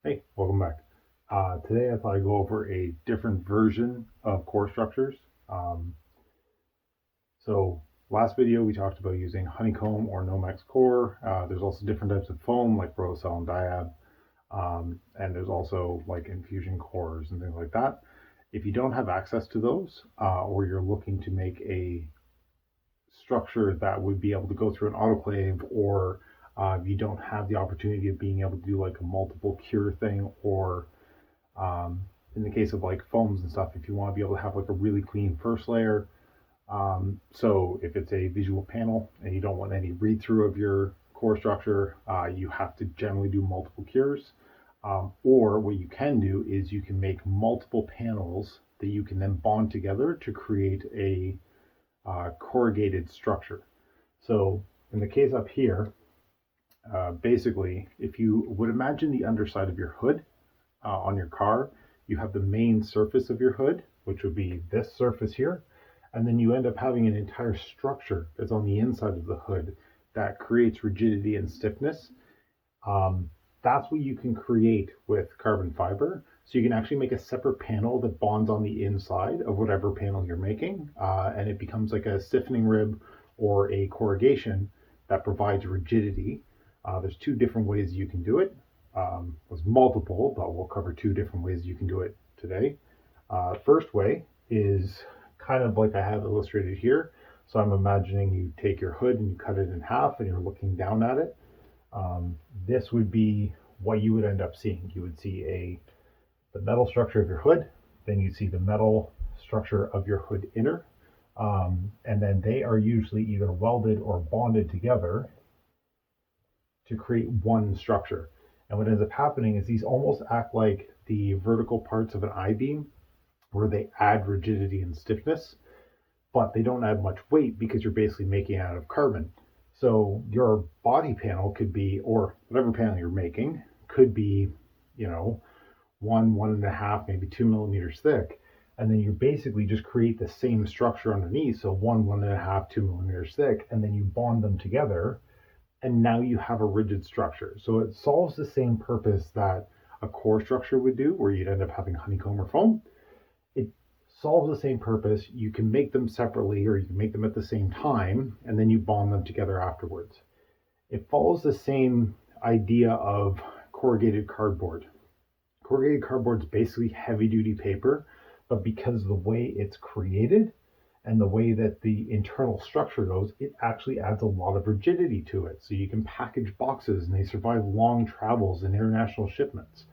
Hey, welcome back. Today I thought I'd go over a different version of core structures. Um, so last video we talked about using honeycomb or Nomex core. There's also different types of foam like rotocell and diab. And there's also like infusion cores and things like that. If you don't have access to those, or you're looking to make a structure that would be able to go through an autoclave, or you don't have the opportunity of being able to do like a multiple cure thing, or um, in the case of like foams and stuff, if you want to be able to have like a really clean first layer. So if it's a visual panel and you don't want any read through of your core structure, you have to generally do multiple cures. Or what you can do is you can make multiple panels that you can then bond together to create a corrugated structure. So in the case up here, basically, if you would imagine the underside of your hood on your car, you have the main surface of your hood, which would be this surface here, and then you end up having an entire structure that's on the inside of the hood that creates rigidity and stiffness. That's what you can create with carbon fiber. So you can actually make a separate panel that bonds on the inside of whatever panel you're making, and it becomes like a stiffening rib or a corrugation that provides rigidity. There's two different ways you can do it. There's multiple, but we'll cover two different ways you can do it today. First way is kind of like I have illustrated here. So I'm imagining you take your hood and you cut it in half and you're looking down at it. This would be what you would end up seeing. You would see the metal structure of your hood, then you see the metal structure of your hood inner, and then they are usually either welded or bonded together to create one structure. And what ends up happening is these almost act like the vertical parts of an I-beam, where they add rigidity and stiffness, but they don't add much weight because you're basically making it out of carbon. So your body panel could be, or whatever panel you're making, could be, 1.5, maybe 2 millimeters thick. And then you basically just create the same structure underneath. So 1.5, 2 millimeters thick, and then you bond them together. And now you have a rigid structure. So it solves the same purpose that a core structure would do, where you'd end up having honeycomb or foam. It solves the same purpose. You can make them separately or you can make them at the same time, and then you bond them together afterwards. It follows the same idea of corrugated cardboard. Corrugated cardboard is basically heavy duty paper, but because of the way it's created and the way that the internal structure goes, it actually adds a lot of rigidity to it. So you can package boxes and they survive long travels and international shipments.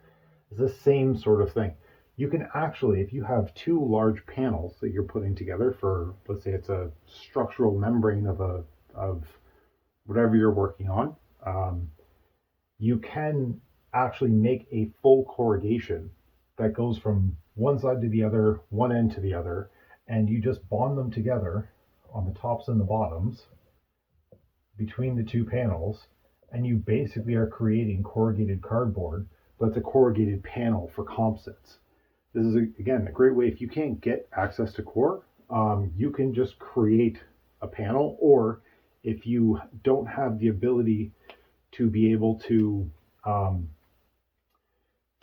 It's the same sort of thing. You can actually, if you have two large panels that you're putting together for, let's say it's a structural membrane of whatever you're working on, you can actually make a full corrugation that goes from one side to the other, one end to the other, and you just bond them together on the tops and the bottoms between the two panels, and you basically are creating corrugated cardboard, but it's a corrugated panel for composites. This is, again, a great way. If you can't get access to core, you can just create a panel, or if you don't have the ability to be able to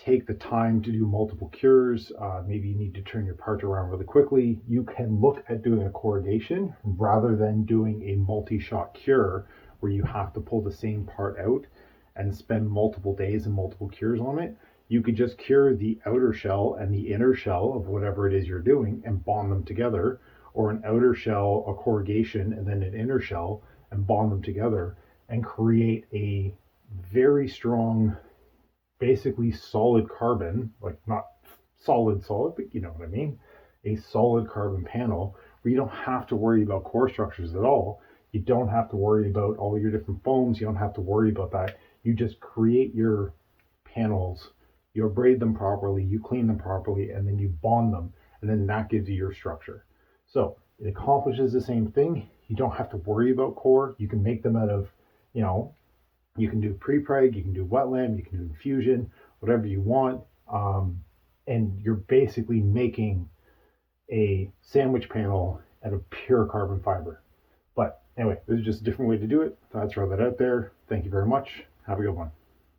take the time to do multiple cures, maybe you need to turn your part around really quickly, you can look at doing a corrugation rather than doing a multi-shot cure where you have to pull the same part out and spend multiple days and multiple cures on it. You could just cure the outer shell and the inner shell of whatever it is you're doing and bond them together, or an outer shell, a corrugation, and then an inner shell and bond them together and create a very strong, basically solid carbon, like not solid, but you know what I mean, a solid carbon panel where you don't have to worry about core structures at all. You don't have to worry about all your different foams. You don't have to worry about that. You just create your panels, you braid them properly, you clean them properly, and then you bond them, and then that gives you your structure. So it accomplishes the same thing. You don't have to worry about core. You can make them out of, you can do pre-preg, you can do wetland, you can do infusion, whatever you want, and you're basically making a sandwich panel out of pure carbon fiber. But anyway, this is just a different way to do it. Thought I'd throw that out there. Thank you very much. Have a good one.